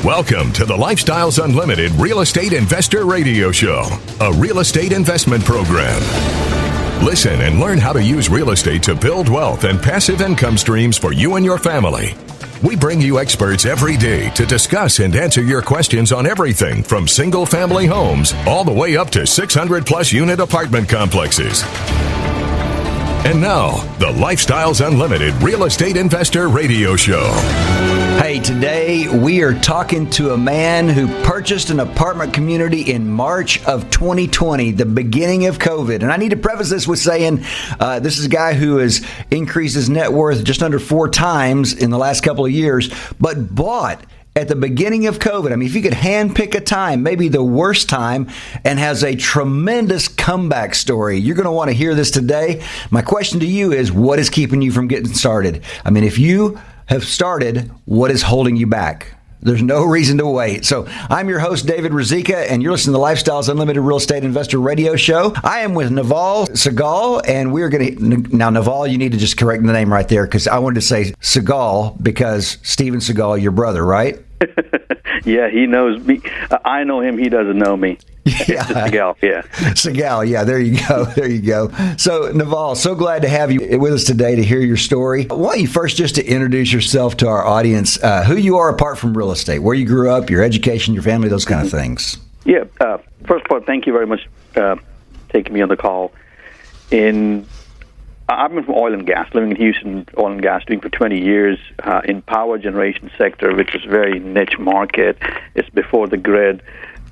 Welcome to the Lifestyles Unlimited Real Estate Investor Radio Show, a real estate investment program. Listen and learn how to use real estate to build wealth and passive income streams for you and your family. We bring you experts every day to discuss and answer your questions on everything from single-family homes all the way up to 600-plus unit apartment complexes. And now, the Lifestyles Unlimited Real Estate Investor Radio Show. Hey, today we are talking to a man who purchased an apartment community in March of 2020, the beginning of COVID. And I need to preface this with saying this is a guy who has increased his net worth just under 4 times in the last couple of years, but bought at the beginning of COVID. I mean, if you could handpick a time, maybe the worst time, and has a tremendous comeback story. You're going to want to hear this today. My question to you is, what is keeping you from getting started? I mean, if you have started, what is holding you back? There's no reason to wait. So I'm your host, David Ruzicka, and you're listening to the Lifestyles Unlimited Real Estate Investor Radio Show. I am with Naval Segal, and we're going to... Now, Naval, you need to just correct the name right there, because I wanted to say Segal because Steven Seagal, your brother, right? Yeah, he knows me. I know him. He doesn't know me. Yeah. Segal, yeah. Segal, yeah, there you go. There you go. So, Naval, so glad to have you with us today to hear your story. Why don't you first just to introduce yourself to our audience, who you are apart from real estate, where you grew up, your education, your family, those kind of things. Yeah, first of all, thank you very much for taking me on the call. I've been from oil and gas, living in Houston, oil and gas, doing for 20 years in power generation sector, which is a very niche market. It's before the grid.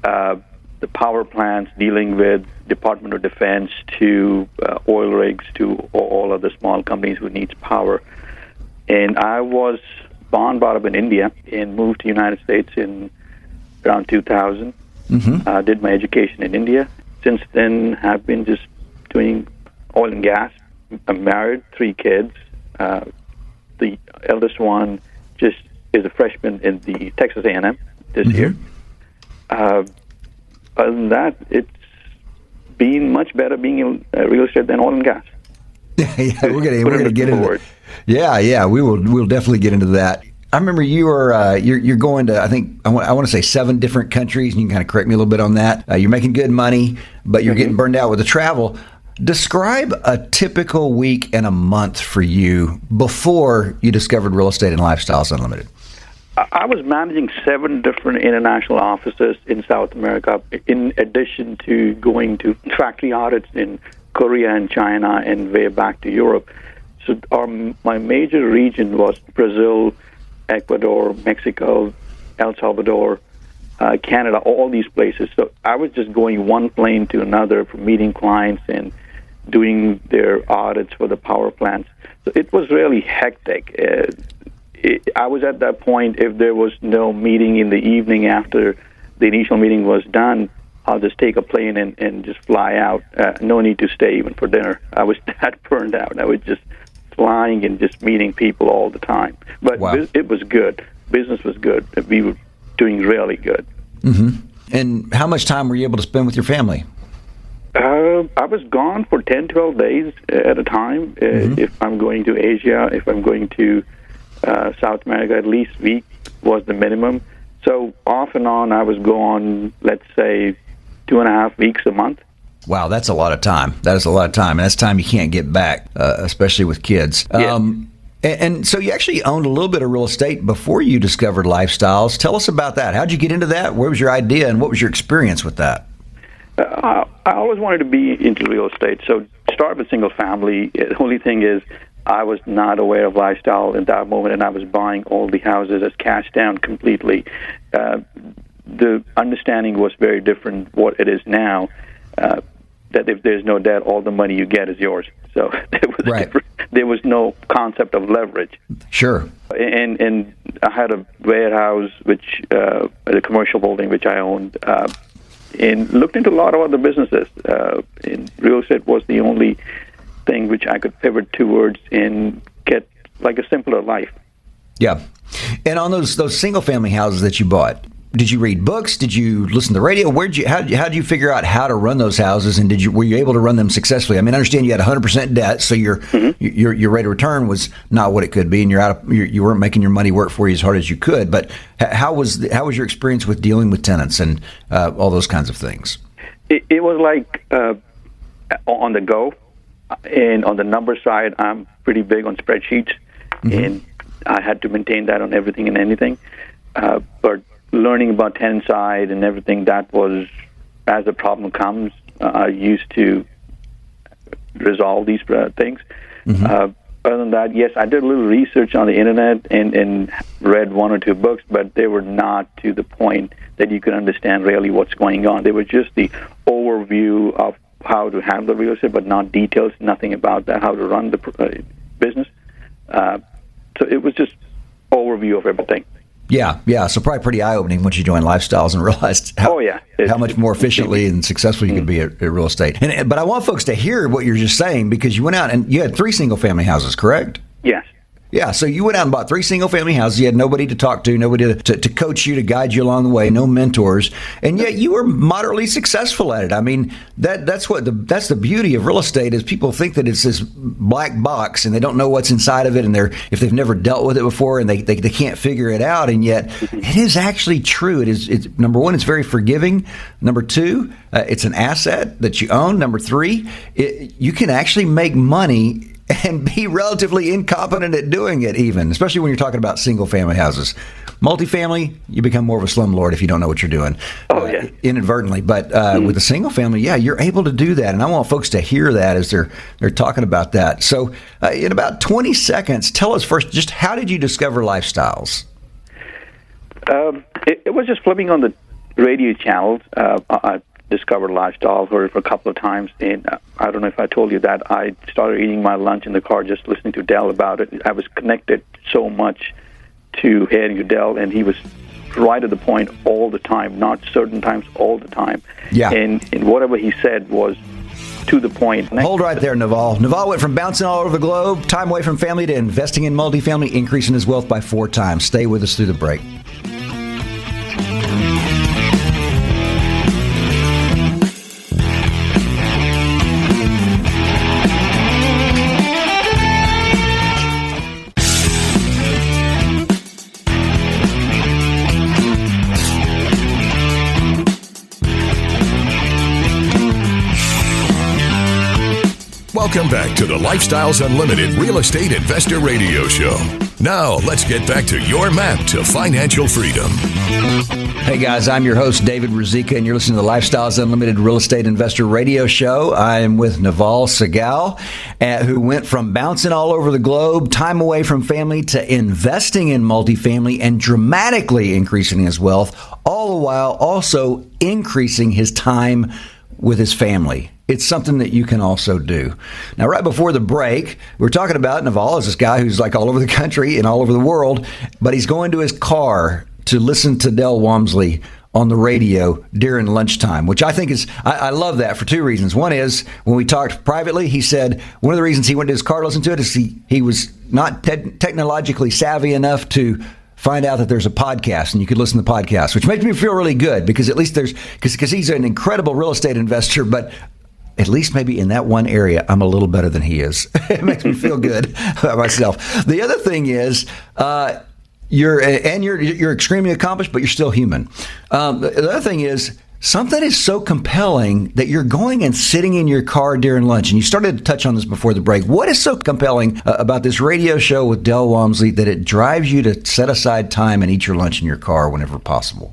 The power plants dealing with Department of Defense to oil rigs to all other small companies who needs power. And I was born, brought up in India, and moved to the United States in around 2000. Did my education in India. Since then, have been just doing oil and gas. I'm married, 3 kids. The eldest one just is a freshman in the Texas A&M this year. Other than that, it's been much better being in real estate than oil and gas. Yeah, we're gonna get into it. Yeah, we'll definitely get into that. I remember you were you're going to, I think I want to say 7 different countries, and you can kind of correct me a little bit on that. You're making good money, but you're getting burned out with the travel. Describe a typical week and a month for you before you discovered Real Estate and Lifestyles Unlimited. I was managing 7 different international offices in South America, in addition to going to factory audits in Korea and China and way back to Europe. So my major region was Brazil, Ecuador, Mexico, El Salvador, Canada, all these places. So I was just going one plane to another for meeting clients and doing their audits for the power plants. So it was really hectic. I was at that point, if there was no meeting in the evening after the initial meeting was done, I'll just take a plane and just fly out. No need to stay even for dinner. I was that burned out. I was just flying and just meeting people all the time. But wow. It was good. Business was good. We were doing really good. And how much time were you able to spend with your family? I was gone for 10, 12 days at a time. If I'm going to Asia, if I'm going to South America, at least a week was the minimum. So off and on, I was gone, let's say, 2.5 weeks a month. Wow, that's a lot of time. That is a lot of time. And that's time you can't get back, especially with kids. Yeah. And so you actually owned a little bit of real estate before you discovered Lifestyles. Tell us about that. How'd you get into that? Where was your idea, and what was your experience with that? I always wanted to be into real estate. So start with single family. The only thing is I was not aware of Lifestyle in that moment, and I was buying all the houses as cash down completely. The understanding was very different what it is now, that if there's no debt, all the money you get is yours. So there was no concept of leverage. Sure. And I had a warehouse, which a commercial building which I owned, and looked into a lot of other businesses. And real estate was the only thing which I could pivot towards and get like a simpler life. Yeah. And on those single family houses that you bought, did you read books? Did you listen to the radio? How did you figure out how to run those houses? And were you able to run them successfully? I mean, I understand you had 100% debt, so your rate of return was not what it could be, and you weren't making your money work for you as hard as you could. But how was your experience with dealing with tenants and all those kinds of things? It was like on the go, and on the number side, I'm pretty big on spreadsheets, and I had to maintain that on everything and anything. But learning about tenant side and everything, that was, as the problem comes, I used to resolve these things. Other than that, yes, I did a little research on the internet and read one or two books, but they were not to the point that you could understand really what's going on. They were just the overview of how to handle real estate, but not details, nothing about that, how to run the business. So it was just overview of everything. Yeah. So probably pretty eye-opening once you joined Lifestyles and realized how much more efficiently and successful you could be at real estate. But I want folks to hear what you're just saying, because you went out and you had 3 single-family houses, correct? Yes. Yeah, so you went out and bought 3 single-family houses. You had nobody to talk to, nobody to coach you, to guide you along the way, no mentors, and yet you were moderately successful at it. I mean, that's the beauty of real estate, is people think that it's this black box and they don't know what's inside of it, and if they've never dealt with it before, and they can't figure it out, and yet it is actually true. It's number one, it's very forgiving. Number 2, it's an asset that you own. Number 3, you can actually make money and be relatively incompetent at doing it, even, especially when you're talking about single-family houses. Multifamily, you become more of a slumlord if you don't know what you're doing. Inadvertently. But with a single-family, you're able to do that. And I want folks to hear that as they're talking about that. So in about 20 seconds, tell us first, just how did you discover Lifestyles? It was just flipping on the radio channels. I discovered Lifestyle, heard it for a couple of times, and I don't know if I told you that I started eating my lunch in the car just listening to Dell about it. I was connected so much to hearing Dell, and he was right at the point all the time, not certain times, all the time. Yeah. And whatever he said was to the point. Hold right there, Naval. Naval went from bouncing all over the globe, time away from family, to investing in multifamily, increasing his wealth by 4 times. Stay with us through the break. Welcome back to the Lifestyles Unlimited Real Estate Investor Radio Show. Now, let's get back to your map to financial freedom. Hey guys, I'm your host, David Ruzicka, and you're listening to the Lifestyles Unlimited Real Estate Investor Radio Show. I am with Naval S, who went from bouncing all over the globe, time away from family, to investing in multifamily and dramatically increasing his wealth, all the while also increasing his time with his family. It's something that you can also do. Now, right before the break, we were talking about Naval as this guy who's like all over the country and all over the world, but he's going to his car to listen to Del Walmsley on the radio during lunchtime, which I think is, I love that for 2 reasons. One is, when we talked privately, he said one of the reasons he went to his car to listen to it is he was not technologically savvy enough to find out that there's a podcast and you could listen to the podcast, which makes me feel really good, because at least because he's an incredible real estate investor, but at least maybe in that one area, I'm a little better than he is. It makes me feel good about myself. The other thing is, you're extremely accomplished, but you're still human. The other thing is, something is so compelling that you're going and sitting in your car during lunch. And you started to touch on this before the break. What is so compelling about this radio show with Del Walmsley that it drives you to set aside time and eat your lunch in your car whenever possible?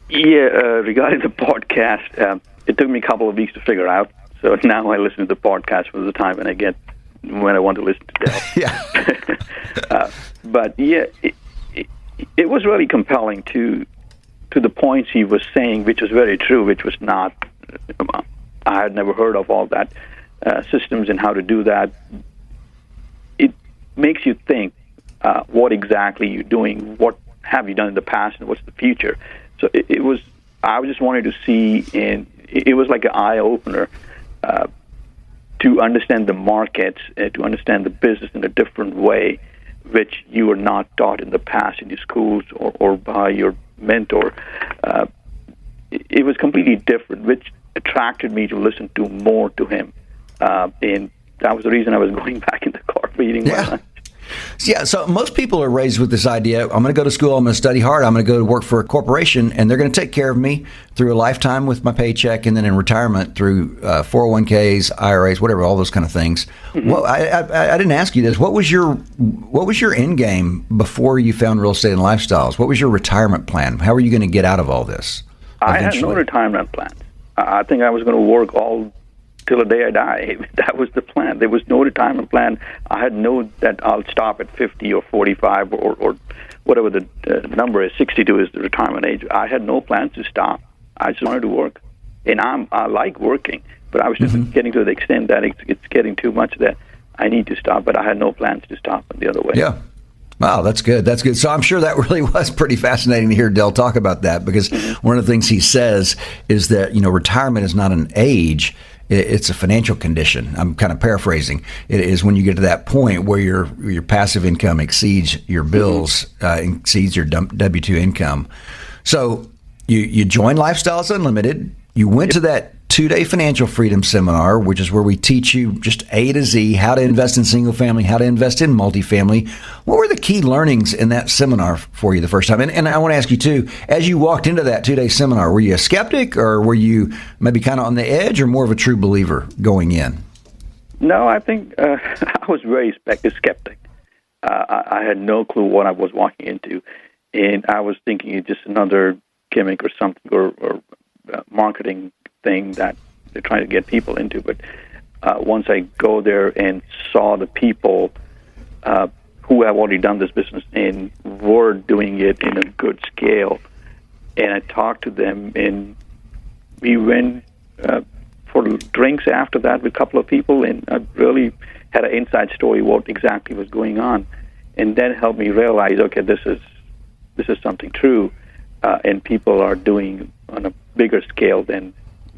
Yeah, regarding the podcast, it took me a couple of weeks to figure out. So now I listen to the podcast for the time when I want to listen to Dell. Yeah. But yeah, it was really compelling to the points he was saying, which was very true, which was not, I had never heard of all that systems and how to do that. It makes you think, what exactly you're doing, what have you done in the past, and what's the future. So I just wanted to see, and it was like an eye-opener to understand the markets, to understand the business in a different way, which you were not taught in the past in your schools or by your mentor, it was completely different, which attracted me to listen to more to him. And that was the reason I was going back in the car for eating my lunch. Yeah, so most people are raised with this idea, I'm going to go to school, I'm going to study hard, I'm going to go to work for a corporation, and they're going to take care of me through a lifetime with my paycheck, and then in retirement through 401ks, IRAs, whatever, all those kind of things. Mm-hmm. Well, I didn't ask you this. What was your end game before you found real estate and lifestyles? What was your retirement plan? How are you going to get out of all this eventually? I had no retirement plans. I think I was going to work all till the day I die. That was the plan. There was no retirement plan. I had no that I'll stop at 50 or 45 or whatever the number is. 62 is the retirement age. I had no plans to stop. I just wanted to work, and I like working, but I was just getting to the extent that it's getting too much that I need to stop. But I had no plans to stop the other way. Yeah. Wow, that's good. That's good. So I'm sure that really was pretty fascinating to hear Del talk about that, because one of the things he says is that, retirement is not an age. It's a financial condition. I'm kind of paraphrasing. It is when you get to that point where your passive income exceeds your bills, exceeds your W-2 income. So you joined Lifestyles Unlimited. You went to that 2-day financial freedom seminar, which is where we teach you just A to Z, how to invest in single family, how to invest in multifamily. What were the key learnings in that seminar for you the first time? And I want to ask you too, as you walked into that 2-day seminar, were you a skeptic, or were you maybe kind of on the edge, or more of a true believer going in? No, I think I was very skeptic. I had no clue what I was walking into, and I was thinking it's just another gimmick or something, or marketing thing that they're trying to get people into. But once I go there and saw the people who have already done this business and were doing it in a good scale, and I talked to them, and we went for drinks after that with a couple of people, and I really had an inside story what exactly was going on, and that helped me realize, okay, this is something true, and people are doing on a bigger scale than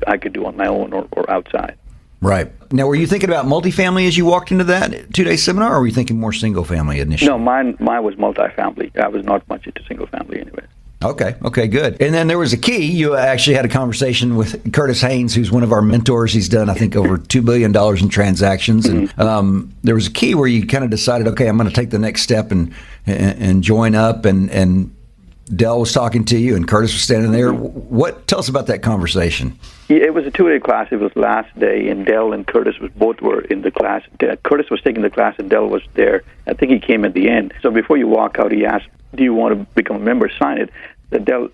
I could do on my own or outside. Right. Now, were you thinking about multifamily as you walked into that 2-day seminar, or were you thinking more single family initially? No, mine was multifamily. I was not much into single family anyway. Okay, good. And then there was a key. You actually had a conversation with Curtis Haynes, who's one of our mentors. He's done, I think, over $2 billion in transactions. And there was a key where you kind of decided, okay, I'm going to take the next step and join up. And Del was talking to you, and Curtis was standing there. Tell us about that conversation. Yeah, it was a 2-day class. It was last day, and Del and Curtis both were in the class. Curtis was taking the class, and Del was there. I think he came at the end. So before you walk out, he asked, do you want to become a member? Sign it. Del,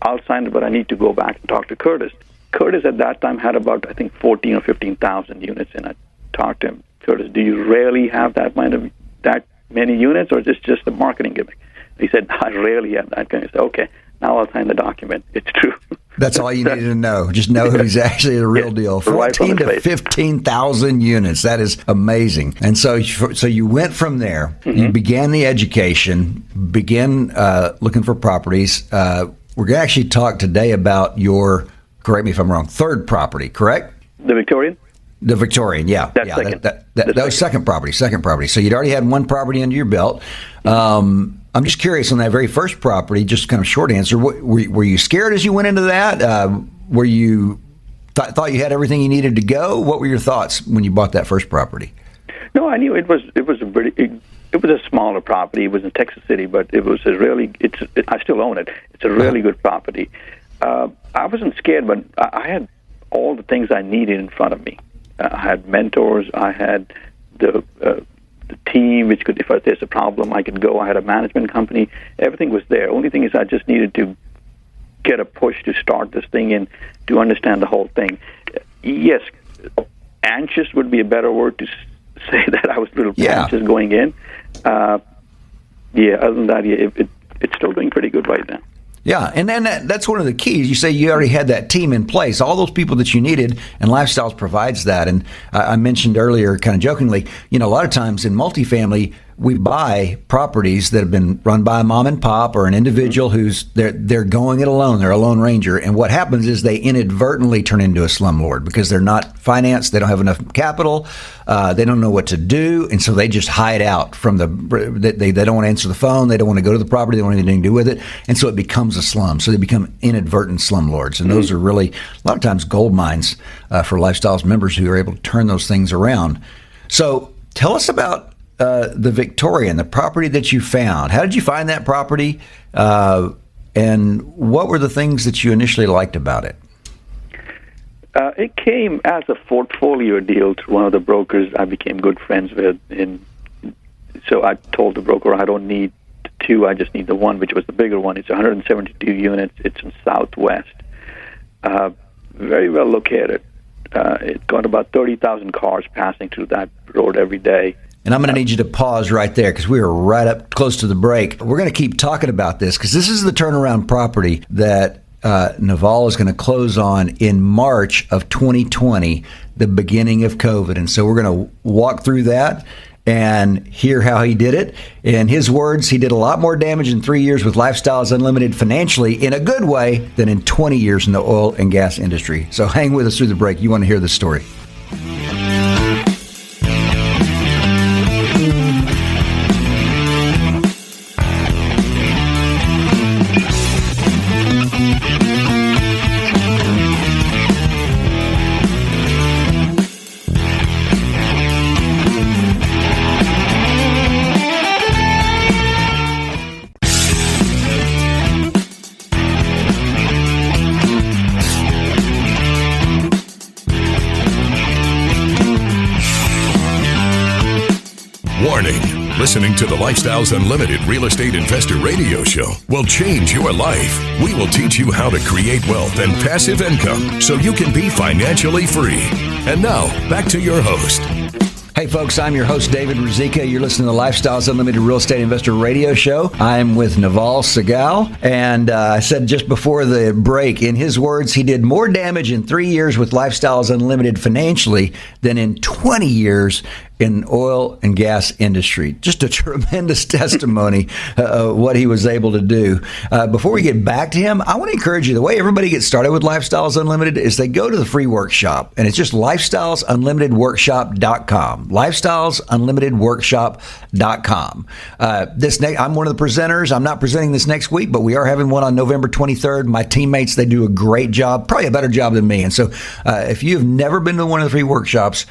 I'll sign it, but I need to go back and talk to Curtis. Curtis at that time had about, I think, 14 or 15,000 units, and I talked to him. Curtis, do you really have that many units, or is this just a marketing gimmick? He said, I rarely have that. And I said, okay, now I'll sign the document. It's true. That's all you needed to know. Just know he's actually the real deal. 14 to 15,000 units. That is amazing. And so you went from there. You began the education, began looking for properties. We're going to actually talk today about your, correct me if I'm wrong, third property, correct? The Victorian? The Victorian, yeah. That's second. That was second property. So you'd already had one property under your belt. I'm just curious on that very first property, just kind of short answer. Were you scared as you went into that? Were you thought you had everything you needed to go? What were your thoughts when you bought that first property? No, I knew it was a smaller property. It was in Texas City, but it was I still own it. It's a really good property. I wasn't scared, but I had all the things I needed in front of me. I had mentors. I had the team, which could, if there's a problem, I could go. I had a management company. Everything was there. Only thing is I just needed to get a push to start this thing and to understand the whole thing. Yes, anxious would be a better word to say that I was a little anxious going in. Other than that, it's still doing pretty good right now. Yeah, and then that's one of the keys. You say you already had that team in place, all those people that you needed, and Lifestyles provides that. And I mentioned earlier, kind of jokingly, a lot of times in multifamily, we buy properties that have been run by a mom and pop or an individual who's they're going it alone. They're a lone ranger, and what happens is they inadvertently turn into a slumlord because they're not financed. They don't have enough capital. They don't know what to do, and so they just hide out from they don't want to answer the phone. They don't want to go to the property. They don't want anything to do with it, and so it becomes a slum. So they become inadvertent slumlords, and those are really a lot of times gold mines for Lifestyles members who are able to turn those things around. So tell us about the Victorian, the property that you found. How did you find that property? And what were the things that you initially liked about it? It came as a portfolio deal through one of the brokers I became good friends with. So I told the broker, I don't need two, I just need the one, which was the bigger one. It's 172 units. It's in Southwest. Very well located. It's got about 30,000 cars passing through that road every day. And I'm going to need you to pause right there because we are right up close to the break. We're going to keep talking about this because this is the turnaround property that Naval is going to close on in March of 2020, the beginning of COVID. And so we're going to walk through that and hear how he did it. In his words, he did a lot more damage in 3 years with Lifestyles Unlimited financially in a good way than in 20 years in the oil and gas industry. So hang with us through the break. You want to hear this story. Warning. Listening to the Lifestyles Unlimited Real Estate Investor Radio Show will change your life. We will teach you how to create wealth and passive income so you can be financially free. And now, back to your host. Hey folks, I'm your host, David Ruzicka. You're listening to the Lifestyles Unlimited Real Estate Investor Radio Show. I'm with Naval Segal, and I said just before the break, in his words, he did more damage in 3 years with Lifestyles Unlimited financially than in 20 years in oil and gas industry. Just a tremendous testimony of what he was able to do. Before we get back to him, I want to encourage you, the way everybody gets started with Lifestyles Unlimited is they go to the free workshop, and it's just lifestylesunlimitedworkshop.com. lifestylesunlimitedworkshop.com. I'm one of the presenters. I'm not presenting this next week, but we are having one on November 23rd. My teammates, they do a great job, probably a better job than me. And so if you've never been to one of the free workshops,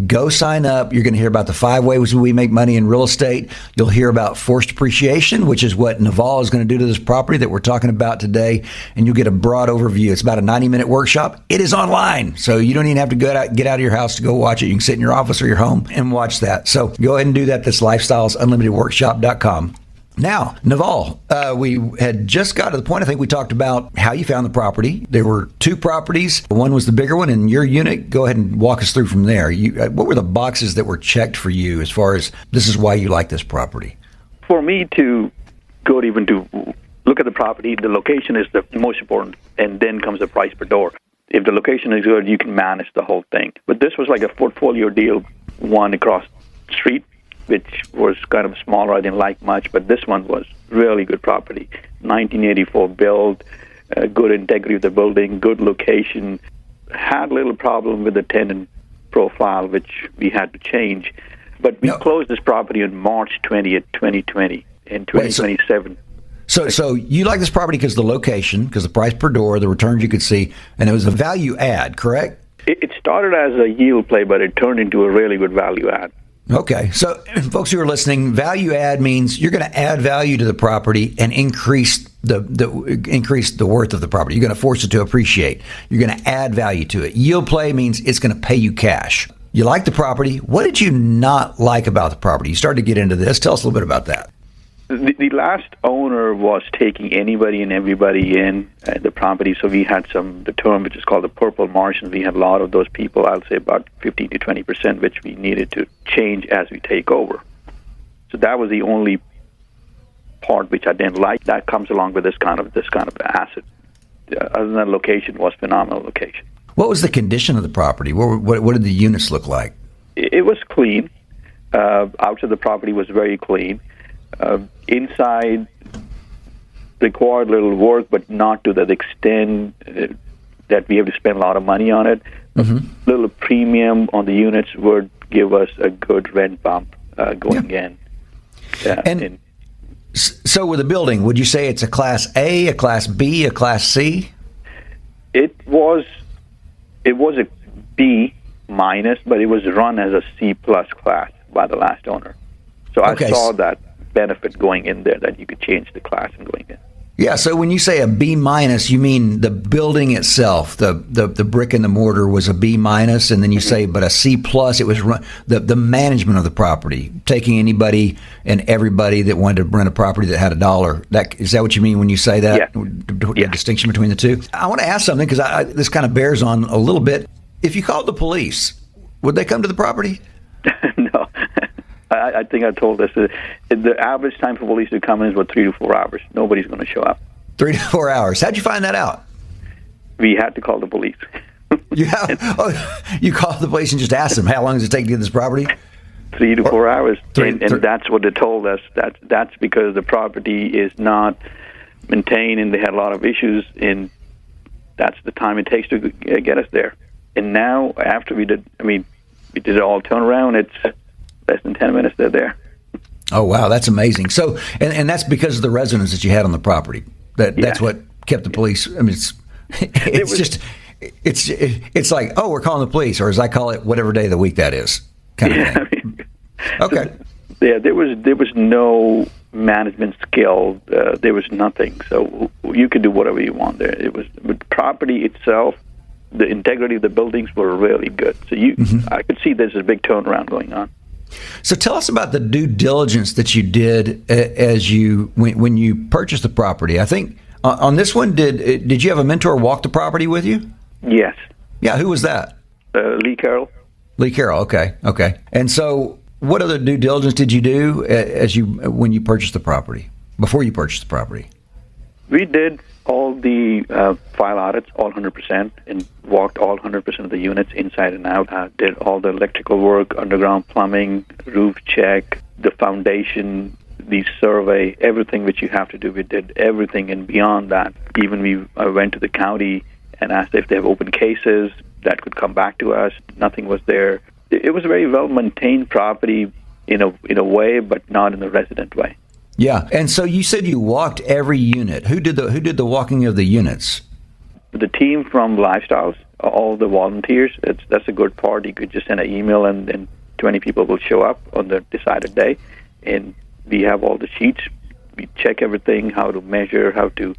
go sign up. You're going to hear about the 5 ways we make money in real estate. You'll hear about forced appreciation, which is what Naval is going to do to this property that we're talking about today. And you'll get a broad overview. It's about a 90-minute workshop. It is online, so you don't even have to get out of your house to go watch it. You can sit in your office or your home and watch that. So go ahead and do that. That's lifestylesunlimitedworkshop.com. Now, Naval, we had just got to the point, I think we talked about how you found the property. There were 2 properties. One was the bigger one in your unit. Go ahead and walk us through from there. What were the boxes that were checked for you as far as this is why you like this property? For me to go to even to look at the property, the location is the most important, and then comes the price per door. If the location is good, you can manage the whole thing. But this was like a portfolio deal, one across the street, which was kind of smaller. I didn't like much, but this one was really good property. 1984 build, good integrity of the building, good location. Had a little problem with the tenant profile, which we had to change. But we closed this property on March 20th, 2020, in 2027. So you like this property because the location, because the price per door, the returns you could see, and it was a value add, correct? It started as a yield play, but it turned into a really good value add. Okay. So folks who are listening, value add means you're going to add value to the property and increase the worth of the property. You're going to force it to appreciate. You're going to add value to it. Yield play means it's going to pay you cash. You like the property. What did you not like about the property? You started to get into this. Tell us a little bit about that. The last owner was taking anybody and everybody in the property, so we had the term which is called the purple Martians. We had a lot of those people, I'll say about 15 to 20%, which we needed to change as we take over. So that was the only part which I didn't like. That comes along with this kind of asset. Other than that, location was phenomenal location. What was the condition of the property? What did the units look like? It was clean. outside the property was very clean. Inside required little work, but not to that extent that we have to spend a lot of money on it. Little premium on the units would give us a good rent bump going in. So with the building, would you say it's a Class A, a Class B, a Class C? It was a B minus, but it was run as a C plus class by the last owner. So I saw that benefit going in there, that you could change the class and going in. Yeah, so when you say a B minus, you mean the building itself, the brick and the mortar was a B minus, and then you say, but a C plus, it was the management of the property, taking anybody and everybody that wanted to rent a property that had $1. Is that what you mean when you say that? Yeah. Distinction between the two? I want to ask something, because this kind of bears on a little bit. If you called the police, would they come to the property? No. I think I told this. The average time for police to come in is about 3 to 4 hours. Nobody's going to show up. 3 to 4 hours. How'd you find that out? We had to call the police. You called the police and just asked them, how long does it take to get this property? 3 to 4 hours. And that's what they told us. That's because the property is not maintained and they had a lot of issues, and that's the time it takes to get us there. And now, after we did it all turnaround, it's less than 10 minutes, they're there. Oh, wow. That's amazing. So, and that's because of the residents that you had on the property. That's what kept the police. I mean, it's like, oh, we're calling the police, or as I call it, whatever day of the week that is, kind of thing. Okay. Yeah, there was no management skill. There was nothing. So you could do whatever you want there. It was the property itself. The integrity of the buildings were really good. So I could see there's a big turnaround going on. So tell us about the due diligence that you did when you purchased the property. I think on this one, did you have a mentor walk the property with you? Yes. Yeah, who was that? Lee Carroll. Lee Carroll. Okay. And so, what other due diligence did you do when you purchased the property? Before you purchased the property? We did all the file audits, all 100%, and walked all 100% of the units inside and out. Did all the electrical work, underground plumbing, roof check, the foundation, the survey, everything which you have to do. We did everything, and beyond that, even I went to the county and asked if they have open cases that could come back to us. Nothing was there. It was a very well-maintained property in a way, but not in the resident way. Yeah, and so you said you walked every unit. Who did the walking of the units? The team from Lifestyles, all the volunteers. That's a good part. You could just send an email, and 20 people will show up on the decided day. And we have all the sheets. We check everything, how to measure, how to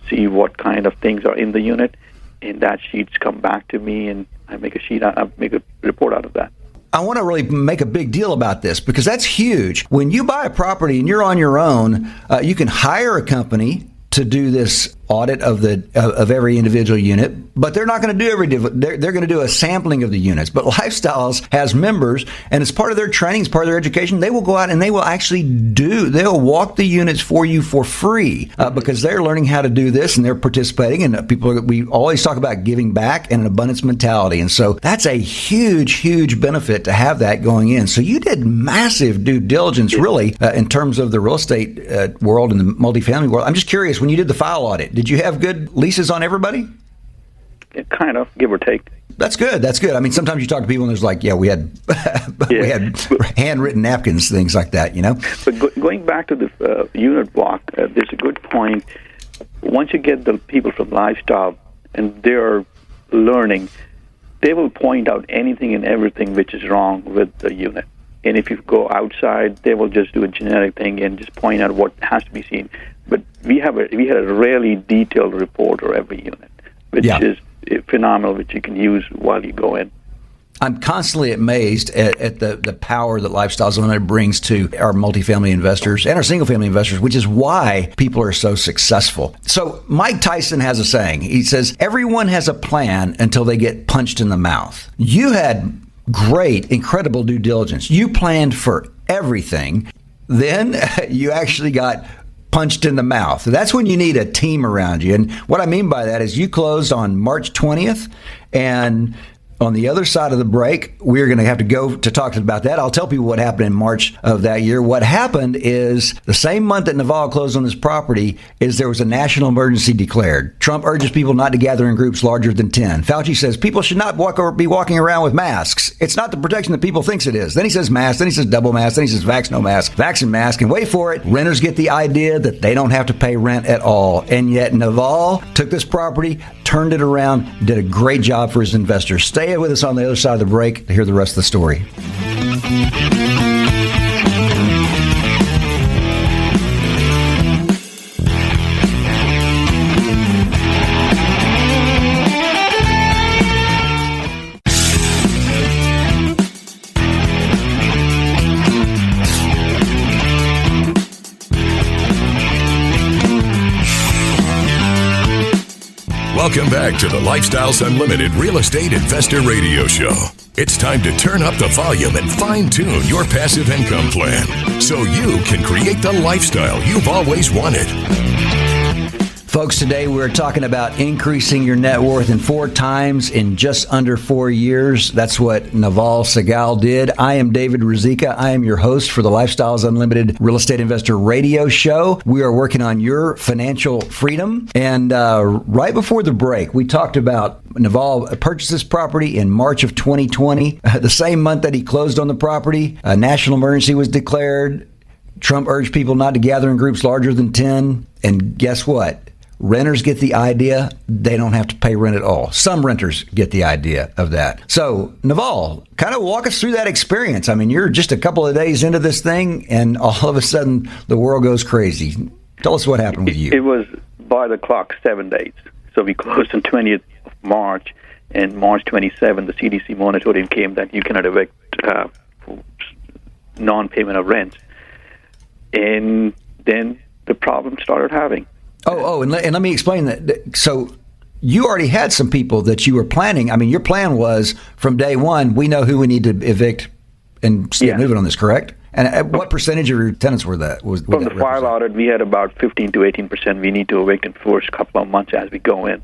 see what kind of things are in the unit. And that sheets come back to me, and I make a report out of that. I want to really make a big deal about this, because that's huge. When you buy a property and you're on your own, you can hire a company to do this audit of every individual unit, but they're not going to do they're going to do a sampling of the units. But Lifestyles has members, and it's part of their training, it's part of their education. They will go out and they will actually they'll walk the units for you for free, because they're learning how to do this and they're participating. And we always talk about giving back and an abundance mentality. And so that's a huge, huge benefit to have that going in. So you did massive due diligence, really, in terms of the real estate world and the multifamily world. I'm just curious, when you did the file audit, did you have good leases on everybody? Yeah, kind of, give or take. That's good. I mean, sometimes you talk to people and there's like, we had handwritten napkins, things like that, But going back to the unit walk, there's a good point. Once you get the people from Lifestyle and they're learning, they will point out anything and everything which is wrong with the unit. And if you go outside, they will just do a generic thing and just point out what has to be seen. But we had a really detailed report of every unit, which is phenomenal, which you can use while you go in. I'm constantly amazed at the power that Lifestyles Unlimited brings to our multifamily investors and our single-family investors, which is why people are so successful. So Mike Tyson has a saying. He says, everyone has a plan until they get punched in the mouth. You had great, incredible due diligence. You planned for everything. Then you actually got punched in the mouth. That's when you need a team around you. And what I mean by that is you closed on March 20th, and On the other side of the break, we're going to have to go to talk about that. I'll tell people what happened in March of that year. What happened is the same month that Naval closed on this property is there was a national emergency declared. Trump urges people not to gather in groups larger than 10. Fauci says people should not be walking around with masks. It's not the protection that people thinks it is. Then he says mask. Then he says double mask. Then he says vax, no mask. Vax and mask. And wait for it. Renters get the idea that they don't have to pay rent at all. And yet Naval took this property, turned it around, did a great job for his investors. Stay with us on the other side of the break to hear the rest of the story. Welcome back to the Lifestyles Unlimited Real Estate Investor Radio Show. It's time to turn up the volume and fine-tune your passive income plan so you can create the lifestyle you've always wanted. Folks, today we're talking about increasing your net worth in 4 times in just under 4 years. That's what Naval Segal did. I am David Ruzicka. I am your host for the Lifestyles Unlimited Real Estate Investor Radio Show. We are working on your financial freedom. And right before the break, we talked about Naval purchased this property in March of 2020. The same month that he closed on the property, a national emergency was declared. Trump urged people not to gather in groups larger than 10. And guess what? Renters get the idea they don't have to pay rent at all. Some renters get the idea of that. So, Naval, kind of walk us through that experience. I mean, you're just a couple of days into this thing, and all of a sudden, the world goes crazy. Tell us what happened with you. It was by the clock 7 days. So we closed on 20th of March, and March 27, the CDC moratorium came that you cannot evict for non-payment of rent. And then the problem started having. And let me explain that. So you already had some people that you were planning. I mean, your plan was from day one, we know who we need to evict and get moving on this, correct? And what percentage of your tenants were that? From the file audit, we had about 15 to 18% we need to evict in the first couple of months as we go in.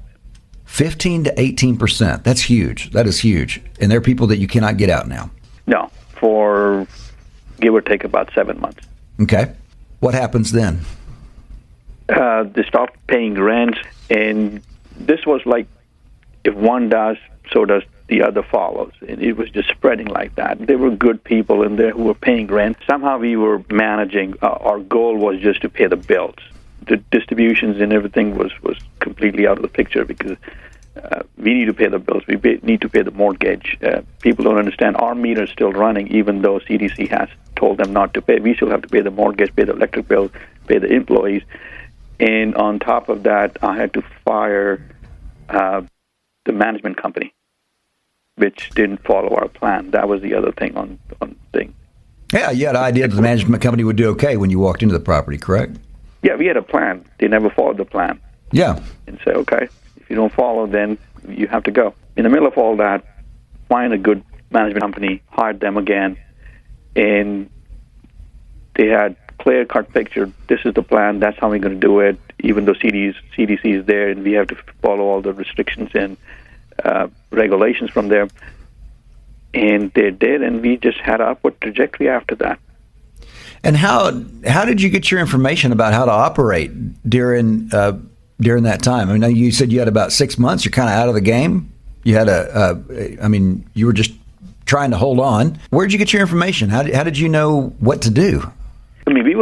15 to 18%. That's huge. That is huge. And there are people that you cannot get out now. No, for give or take about 7 months. Okay. What happens then? They stopped paying rent, and this was like, if one does, so does the other follows. And it was just spreading like that. There were good people in there who were paying rent. Somehow we were managing. Our goal was just to pay the bills. The distributions and everything was completely out of the picture because we need to pay the bills. We need to pay the mortgage. People don't understand. Our meter is still running, even though CDC has told them not to pay. We still have to pay the mortgage, pay the electric bill, pay the employees. And on top of that, I had to fire the management company, which didn't follow our plan. That was the other thing on thing. Yeah, you had an idea that the management company would do okay when you walked into the property, correct? Yeah, we had a plan. They never followed the plan. Yeah. And say, okay, if you don't follow, then you have to go. In the middle of all that, find a good management company, hired them again, and they had clear-cut picture. This is the plan. That's how we're going to do it. Even though CDC is there, and we have to follow all the restrictions and regulations from there. And they did, and we just had an upward trajectory after that. And how did you get your information about how to operate during that time? I mean, you said you had about 6 months. You're kind of out of the game. You had you were just trying to hold on. Where did you get your information? How did you know what to do? I mean, we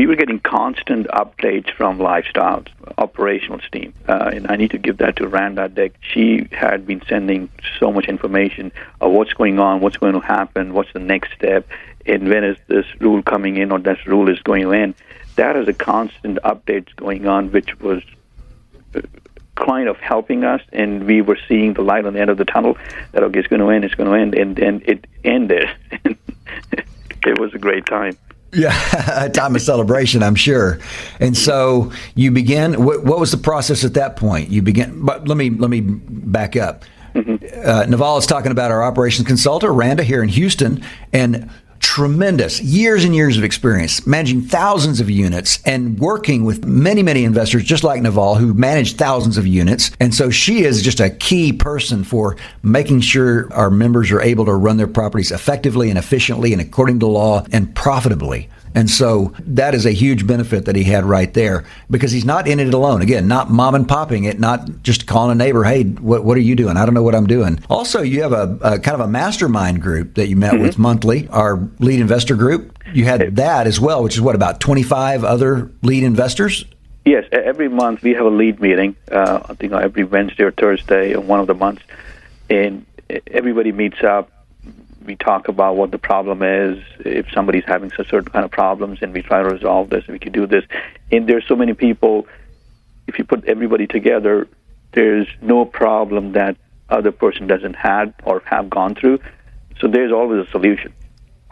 were getting constant updates from Lifestyles operational team, and I need to give that to Randa Dick. She had been sending so much information of what's going on, what's going to happen, what's the next step, and when is this rule coming in or this rule is going to end. That is a constant updates going on, which was kind of helping us, and we were seeing the light on the end of the tunnel that, okay, it's going to end, and then it ended. It was a great time. Yeah, a time of celebration, I'm sure. And so you began. What was the process at that point? You began. But let me back up. Mm-hmm. Naval is talking about our operations consultant, Randa, here in Houston, and tremendous years and years of experience managing thousands of units and working with many, many investors, just like Naval, who manage thousands of units. And so she is just a key person for making sure our members are able to run their properties effectively and efficiently and according to law and profitably. And so that is a huge benefit that he had right there, because he's not in it alone. Again, not mom and popping it, not just calling a neighbor, hey, what are you doing? I don't know what I'm doing. Also, you have a kind of a mastermind group that you met with monthly, our lead investor group. You had that as well, which is about 25 other lead investors? Yes, every month we have a lead meeting, I think every Wednesday or Thursday in one of the months, and everybody meets up. We talk about what the problem is, if somebody's having some certain kind of problems, and we try to resolve this, and we can do this. And there's so many people, if you put everybody together, there's no problem that other person doesn't have or have gone through. So there's always a solution.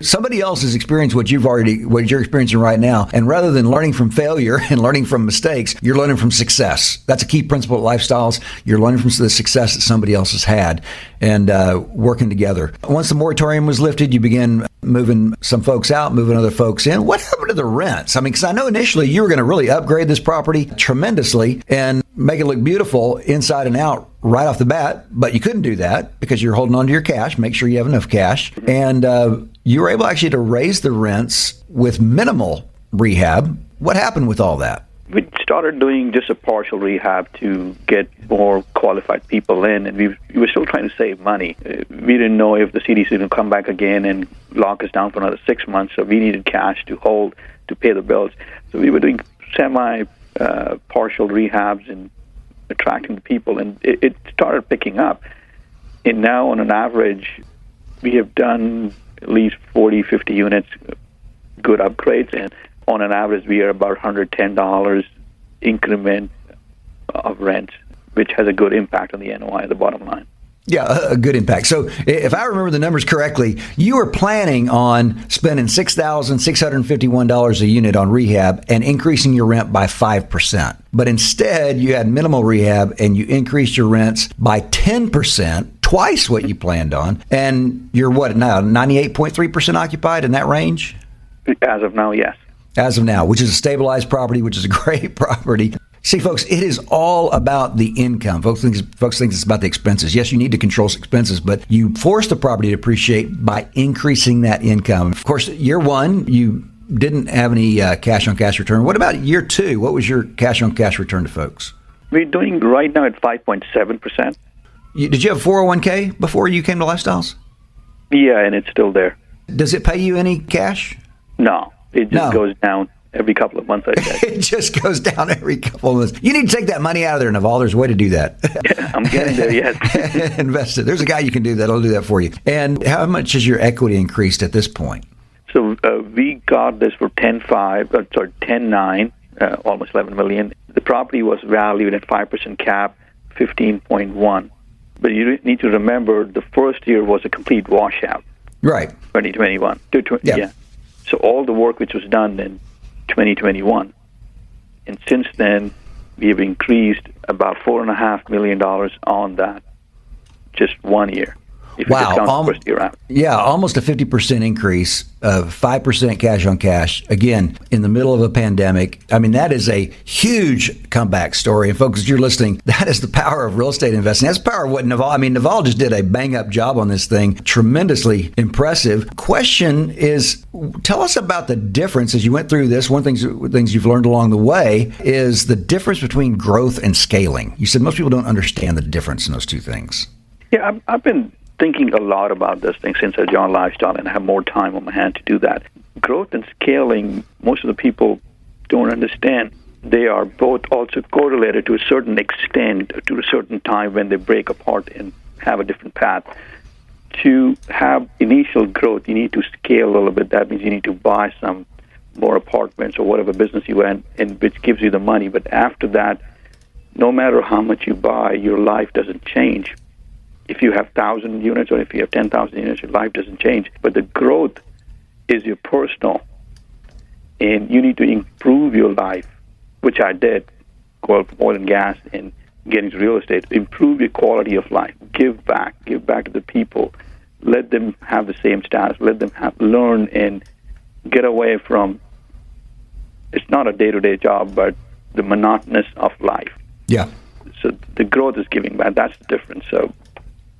Somebody else has experienced what you're experiencing right now. And rather than learning from failure and learning from mistakes, you're learning from success. That's a key principle of lifestyles. You're learning from the success that somebody else has had and working together. Once the moratorium was lifted, you began moving some folks out, moving other folks in. What happened to the rents? I mean, because I know initially you were going to really upgrade this property tremendously and make it look beautiful inside and out right off the bat, but you couldn't do that because you're holding on to your cash. Make sure you have enough cash. And you were able actually to raise the rents with minimal rehab. What happened with all that? We started doing just a partial rehab to get more qualified people in, and we were still trying to save money. We didn't know if the CDC would come back again and lock us down for another 6 months, so we needed cash to hold to pay the bills. So we were doing semi-partial rehabs and attracting the people, and it started picking up. And now, on an average, we have done at least 40, 50 units, good upgrades, and on an average, we are about $110 increment of rent, which has a good impact on the NOI, the bottom line. Yeah, a good impact. So if I remember the numbers correctly, you were planning on spending $6,651 a unit on rehab and increasing your rent by 5%. But instead, you had minimal rehab and you increased your rents by 10%, twice what you planned on. And you're what now, 98.3% occupied in that range? As of now, yes. As of now, which is a stabilized property, which is a great property. See, folks, it is all about the income. Folks think it's about the expenses. Yes, you need to control expenses, but you force the property to appreciate by increasing that income. Of course, year one, you didn't have any cash-on-cash return. What about year two? What was your cash-on-cash return to folks? We're doing right now at 5.7%. Did you have 401k before you came to Lifestyles? Yeah, and it's still there. Does it pay you any cash? No, it just goes down every couple of months, I guess. It just goes down every couple of months. You need to take that money out of there, Naval. There's a way to do that. Yeah, I'm getting there, yes. Invest it. There's a guy you can do that. I'll do that for you. And how much has your equity increased at this point? So we got this for 10.9, almost $11 million. The property was valued at 5% cap, 15.1. But you need to remember the first year was a complete washout. Right. 2021. Yeah. So all the work which was done in 2021. And since then, we have increased about $4.5 million on that, just 1 year. If you just count the first year out. Yeah, almost a 50% increase of 5% cash on cash. Again, in the middle of a pandemic. I mean, that is a huge comeback story. And folks, as you're listening, that is the power of real estate investing. That's the power of what Naval just did a bang up job on this thing. Tremendously impressive. Question is, tell us about the difference as you went through this. One of the things you've learned along the way is the difference between growth and scaling. You said most people don't understand the difference in those two things. Yeah, I've been thinking a lot about this thing since I joined Lifestyle, and I have more time on my hand to do that. Growth and scaling, most of the people don't understand. They are both also correlated to a certain extent, to a certain time when they break apart and have a different path. To have initial growth, you need to scale a little bit. That means you need to buy some more apartments or whatever business you want, and which gives you the money. But after that, no matter how much you buy, your life doesn't change. If you have 1,000 units or if you have 10,000 units, your life doesn't change. But the growth is your personal. And you need to improve your life, which I did, go from oil and gas and get into real estate. Improve your quality of life. Give back to the people. let them have the same status. Let them learn and get away from, it's not a day-to-day job, but the monotonous of life. Yeah. So the growth is giving back. That's the difference. So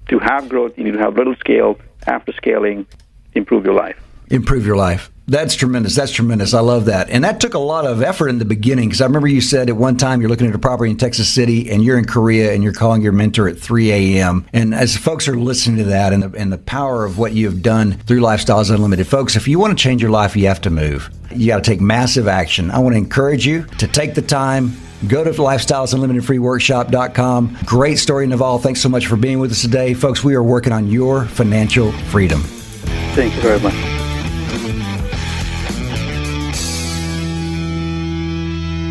to have growth, you need to have little scale. After scaling, improve your life. Improve your life. That's tremendous. That's tremendous. I love that. And that took a lot of effort in the beginning, because I remember you said at one time you're looking at a property in Texas City and you're in Korea and you're calling your mentor at 3 a.m. And as folks are listening to that and the power of what you have done through Lifestyles Unlimited, folks, if you want to change your life, you have to move. You got to take massive action. I want to encourage you to take the time. Go to lifestylesunlimitedfreeworkshop.com. Great story, Naval. Thanks so much for being with us today. Folks, we are working on your financial freedom. Thank you very much.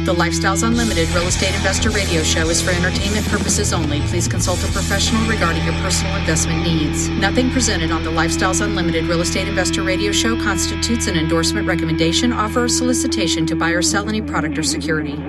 The Lifestyles Unlimited Real Estate Investor Radio Show is for entertainment purposes only. Please consult a professional regarding your personal investment needs. Nothing presented on the Lifestyles Unlimited Real Estate Investor Radio Show constitutes an endorsement, recommendation, offer, or solicitation to buy or sell any product or security.